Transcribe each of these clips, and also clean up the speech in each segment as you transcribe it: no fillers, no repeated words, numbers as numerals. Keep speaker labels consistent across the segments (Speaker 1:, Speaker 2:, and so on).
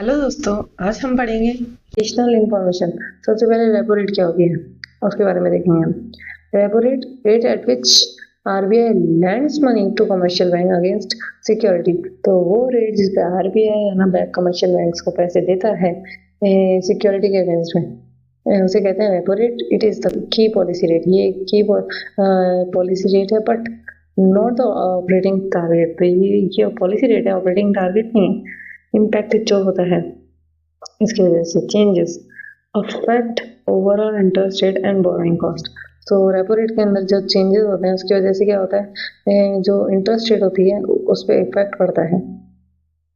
Speaker 1: Hello दोस्तों, आज हम पढ़ेंगे एडिशनल इंफॉर्मेशन। सबसे पहले रेपो रेट क्या होती है उसके बारे में देखेंगे हम। Repo rate, rate at which RBI lends money to commercial bank against security. तो वो रेट जिस पे आरबीआई है ना बैंक कमर्शियल बैंक्स को पैसे देता है सिक्योरिटी के अगेंस्ट में, उसे कहते हैं repo rate. It is the key policy rate, ये की पॉलिसी रेट है but not the operating target. तो ये पॉलिसी रेट है, ऑपरेटिंग टारगेट नहीं है। इम्पैक्ट जो होता है इसकी वजह से changes affect overall interest rate and borrowing cost. तो रेपो रेट के अंदर जो चेंजेस होते हैं उसकी वजह से क्या होता है, जो इंटरेस्ट रेट होती है उस पर इफेक्ट पड़ता है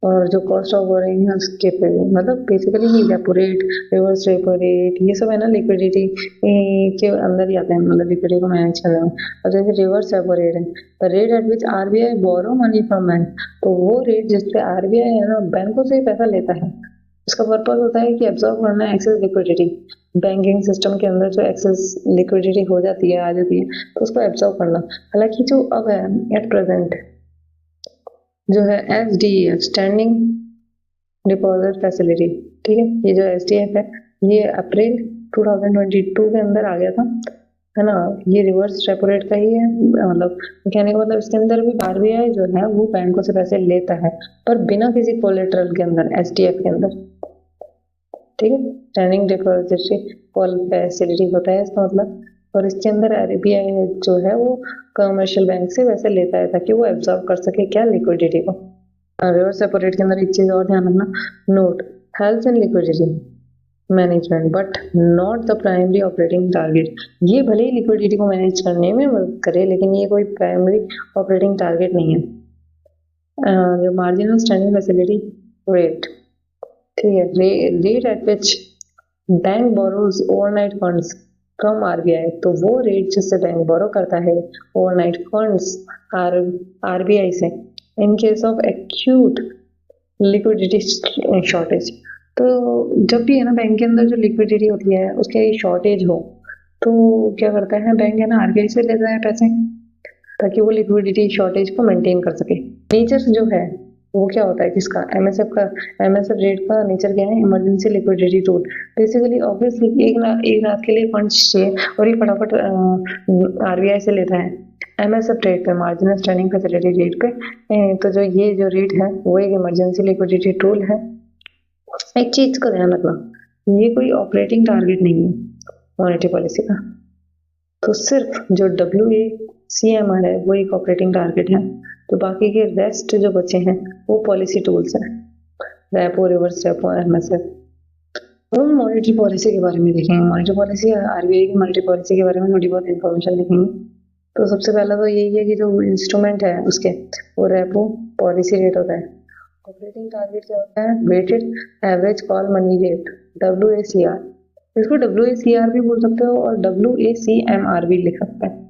Speaker 1: और जो कॉस्ट ऑफ बोरोइंग है उसके पे, मतलब बेसिकली ही repo rate, reverse repo rate, ये सब है ना लिक्विडिटी के अंदर ही आते हैं, मतलब लिक्विडिटी को मैनेज करने में। और जैसे रिवर्स रेपो रेट है, the rate at which RBI borrow money from bank. तो वो रेट जिसपे आरबीआई है ना बैंकों से ही पैसा लेता है, उसका पर्पज होता है कि एब्जॉर्ब करना एक्सेस लिक्विडिटी। बैंकिंग सिस्टम के अंदर जो एक्सेस लिक्विडिटी हो जाती है, आ जाती है, तो उसको एब्जॉर्ब करना। हालांकि जो अब है एट प्रेजेंट जो है S D F, standing deposit facility, ठीक है, ये जो एस डी एफ है ये अप्रैल 2022 के अंदर आ गया था, है ना। ये रिवर्स रेपो रेट का ही है, मतलब कहने का मतलब इसके अंदर भी आरबीआई जो है वो बैंकों से पैसे लेता है पर बिना किसी कोलेटरल के अंदर, एसडीएफ के अंदर, ठीक है। स्टैंडिंग डिपॉजिटरी फैसिलिटी होता है इसका मतलब। और इसके अंदर आरबीआई जो है वो कमर्शियल बैंक से वैसे लेता है ताकि वो एब्जॉर्ब कर सके क्या, लिक्विडिटी को। रिवर्स रेपो रेट के अंदर एक चीज और ध्यान रखना, note health and liquidity management but not the primary operating target. ये भले ही लिक्विडिटी को मैनेज करने में मदद करे लेकिन ये कोई प्राइमरी ऑपरेटिंग टारगेट नहीं है। जो मार्जिनल स्टैंडिंग फैसिलिटी रेट, ठीक है, rate at which bank borrows overnight funds from RBI. तो वो रेट जिससे बैंक बोरो करता है ओवरनाइट फंड्स आरबीआई से in case of acute liquidity shortage. तो जब भी है ना बैंक के अंदर जो लिक्विडिटी होती है उसके शॉर्टेज हो तो क्या करता है बैंक, है ना, आरबीआई से लेता है पैसे ताकि वो लिक्विडिटी शॉर्टेज को मेंटेन कर सके। नेचर जो है वो क्या होता है किसका, एमएसएफ का। एमएसएफ रेट का नेचर क्या है, emergency liquidity tool. Basically obviously एक रात के लिए फंड्स चाहिए और ये फटाफट आरबीआई से लेता है एमएसएफ रेट पे, मार्जिनल स्टैंडिंग फैसिलिटी रेट पे। तो जो ये जो रेट है वो एक इमरजेंसी लिक्विडिटी टूल है। एक चीज का ध्यान रखना, ये कोई ऑपरेटिंग टारगेट नहीं है मॉनेटरी पॉलिसी का। तो सिर्फ जो WACMR है वो एक ऑपरेटिंग टारगेट है, तो बाकी के रेस्ट जो बचे हैं वो पॉलिसी टूल्स हैं, रेपो, रिवर्स रेपो, एमएसएफ। हम मॉनेटरी पॉलिसी के बारे में देखेंगे, मॉनेटरी पॉलिसी, आरबीआई की मॉनेटरी पॉलिसी के बारे में थोड़ी बहुत इंफॉर्मेशन देखेंगे। तो सबसे पहला तो यही है कि जो इंस्ट्रूमेंट है उसके वो रेपो पॉलिसी रेट होता है। ऑपरेटिंग टारगेट क्या होता है, weighted average call money rate, WACR। इसको WACR भी बोल सकते हो और WACMR भी लिख सकते हैं।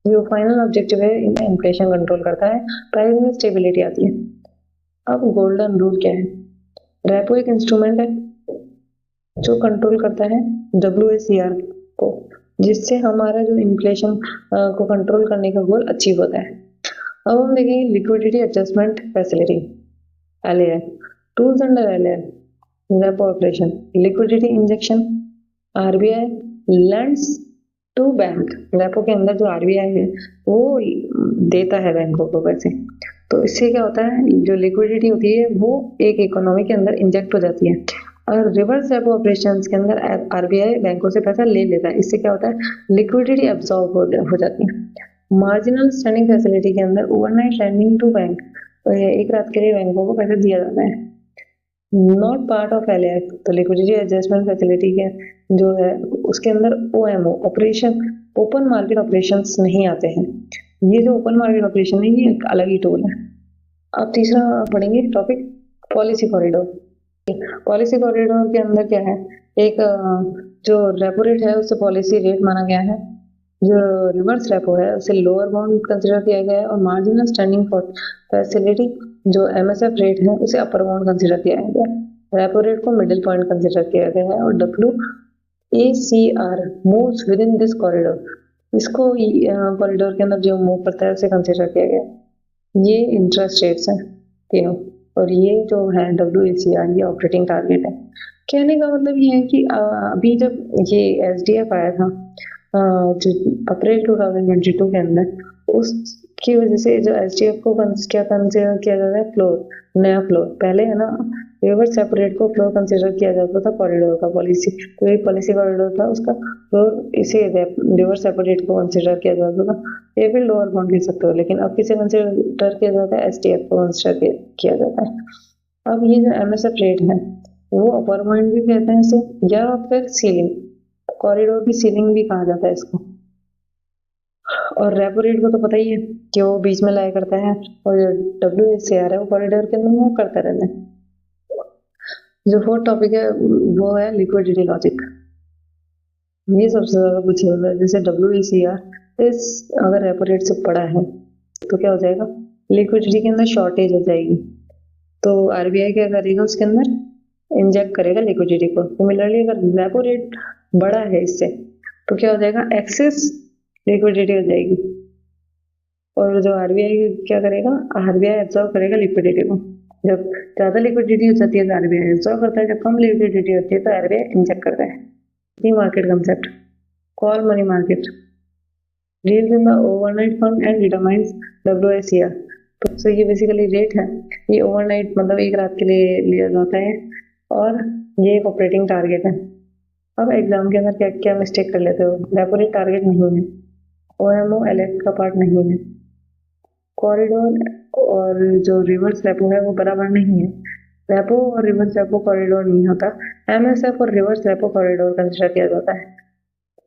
Speaker 1: जो फाइनल ऑब्जेक्टिव है इन्फ्लेशन कंट्रोल करता है, प्राइस में स्टेबिलिटी आती है। अब गोल्डन रूल क्या है, रेपो एक इंस्ट्रूमेंट है जो कंट्रोल करता है WACR को, जिससे हमारा जो इन्फ्लेशन को कंट्रोल करने का गोल अचीव होता है। अब हम देखेंगे liquidity adjustment facility, LAF, tools under LAF, repo operation, liquidity injection, RBI lends to bank. Repo के अंदर जो आरबीआई है वो देता है बैंकों को पैसे, तो इससे क्या होता है, जो लिक्विडिटी होती है वो एक इकोनॉमी के अंदर इंजेक्ट हो जाती है। और रिवर्स रेपो ऑपरेशंस के अंदर आरबीआई बैंकों से पैसा ले लेता है, इससे क्या होता है, लिक्विडिटी एब्जॉर्ब हो जाती है। मार्जिनल स्टैंडिंग फैसिलिटी के अंदर ओवरनाइट लैंडिंग टू बैंक, तो एक रात के लिए बैंकों को पैसा दिया जाता है। नॉट पार्ट ऑफ LAF, तो लिक्विडिटी एडजस्टमेंट फैसिलिटी के जो है उसके अंदर OMO operation, open market operations नहीं आते हैं। ये जो ओपन मार्केट ऑपरेशन है ये एक अलग ही टूल है। अब तीसरा पढ़ेंगे topic, policy corridor. Policy corridor के अंदर क्या है, एक जो रेपो रेट है उसे पॉलिसी रेट माना गया है, जो रिवर्स रेपो है उसे लोअर बाउंड कंसिडर किया गया है, और मार्जिनल स्टैंडिंग फैसिलिटी जो एमएसएफ रेट है उसे अपर बाउंड कंसिडर किया गया है। रेपो रेट को मिडिल पॉइंट कंसिडर किया गया है, और WACR moves with in this corridor, इसको कॉरिडोर के अंदर जो मूव करता है उसे कंसिडर किया गया है। ये इंटरेस्ट रेट्स हैं तीनों, और ये जो है WACR ये ऑपरेटिंग टारगेट है। कहने का मतलब ये है कि अभी जब ये SDF आया था जो अप्रैल 2022 के अंदर, उसकी वजह से जो SDF को क्या कंसिडर किया जाता है, फ्लोर, नया फ्लोर। पहले है ना रिवर सेपरेट को फ्लोर कंसिडर किया जाता था कॉरिडोर का, पॉलिसी तो ये पॉलिसी कॉरिडोर था उसका फ्लोर, इसे रिवर सेपरेट को कंसिडर किया जाता था। ये भी लोअर बाउंड कह सकते हो, लेकिन अब किसे कंसिडर किया जाता है, SDF को कंसिडर किया जाता है। अब ये जो MSF रेट है वो अपर बाउंड भी कहते हैं इसे, या फिर सीलिंग, कॉरिडोर की सीलिंग भी कहा जाता है इसको। और रेपो रेट को तो पता ही है कि वो बीच में लाया करता है, और जो WACR है वो कॉरिडोर के अंदर मूव करता रहता है। जो फोर्थ टॉपिक है वो है लिक्विडिटी लॉजिक। ये सबसे ज्यादा पूछा जाता है। जैसे WACR इस अगर रेपो रेट से बड़ा है तो क्या हो जाएगा, लिक्विडिटी के अंदर शॉर्टेज हो जाएगी। तो RBI क्या करेगा, उसके अंदर इंजेक्ट करेगा लिक्विडिटी को। सिमिलरली अगर रेपो रेट बड़ा है इससे तो क्या हो जाएगा, एक्सेस लिक्विडिटी हो जाएगी। और जो RBI क्या करेगा, RBI एब्जॉर्व करेगा लिक्विडिटी को। जब ज्यादा लिक्विडिटी हो जाती है तो RBI एब्जॉर्व करता है, जब कम लिक्विडिटी होती है तो RBI इंजेक्ट करता है। ये market concept, call money market deals in the overnight fund and determines WACR। तो ये बेसिकली रेट है, ये ओवरनाइट मतलब एक रात के लिए लिया जाता है, और ये एक ऑपरेटिंग टारगेट है। अब एग्जाम के अंदर क्या क्या मिस्टेक कर लेते हो, रेपो रेट टारगेट नहीं है, OMO LF का पार्ट नहीं है, कॉरिडोर और जो रिवर्स रेपो है वो बराबर नहीं है, रेपो और रिवर्स रेपो कॉरिडोर नहीं होता, MSF और रिवर्स रेपो कॉरिडोर कंसिडर किया जाता है।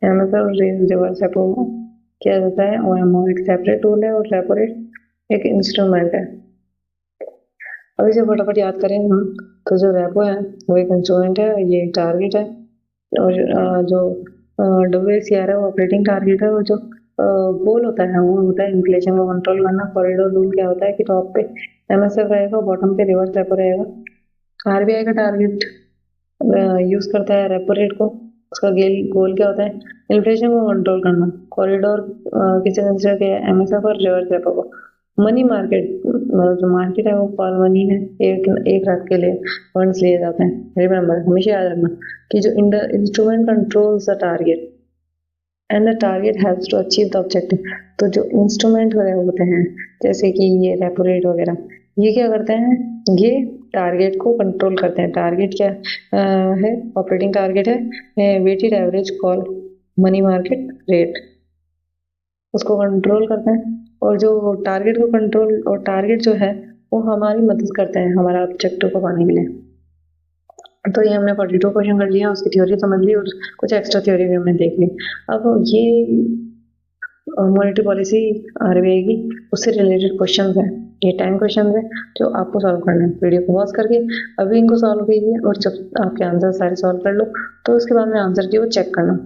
Speaker 1: MSF और रिवर्स रेपो किया जाता है, OMO एक सेपरेट टूल है और रेपो रेट एक इंस्ट्रूमेंट है। अब इसे फटाफट याद करें हम, तो जो रेपो है वो एक इंस्ट्रूमेंट है, ये एक टारगेट है, और जो WACR है वो ऑपरेटिंग टारगेट है, और जो गोल होता है वो होता है इन्फ्लेशन को कंट्रोल करना। कॉरिडोर रूल क्या होता है कि टॉप पे MSF रहेगा, बॉटम पे रिवर्स रेपो रहेगा। RBI का टारगेट यूज करता है रेपो रेट को, उसका गोल क्या होता है, इन्फ्लेशन को कंट्रोल करना। कॉरिडोर किसे कंसिडर किया है, MSF और रिवर्स रेपो को। मनी मार्केट मतलब जो मार्केट है वो कॉल मनी है, एक रात के लिए फंड्स लिए जाते हैं। रिमेंबर, हमेशा याद रखना कि जो instrument controls the target and the target has to achieve the objective. तो जो इंस्ट्रूमेंट वगैरह होते हैं जैसे कि ये रेपो रेट वगैरह, ये क्या करते हैं, ये टारगेट को कंट्रोल करते हैं। टारगेट क्या है, ऑपरेटिंग टारगेट है weighted average call money market rate, उसको कंट्रोल करते हैं। और जो टारगेट को कंट्रोल, और टारगेट जो है वो हमारी मदद करते हैं हमारा ऑब्जेक्टिव को पाने के लिए। तो ये हमने 42 क्वेश्चन कर लिया, उसकी थ्योरी समझ ली और कुछ एक्स्ट्रा थ्योरी भी हमने देख ली। अब ये मॉनेटरी पॉलिसी RBI की उससे रिलेटेड क्वेश्चंस हैं, ये 10 क्वेश्चंस हैं जो आपको सॉल्व करना है। वीडियो को पॉज करके अभी इनको सॉल्व कीजिए, और जब आपके आंसर सारे सॉल्व कर लो तो उसके बाद में आंसर की वो चेक करना।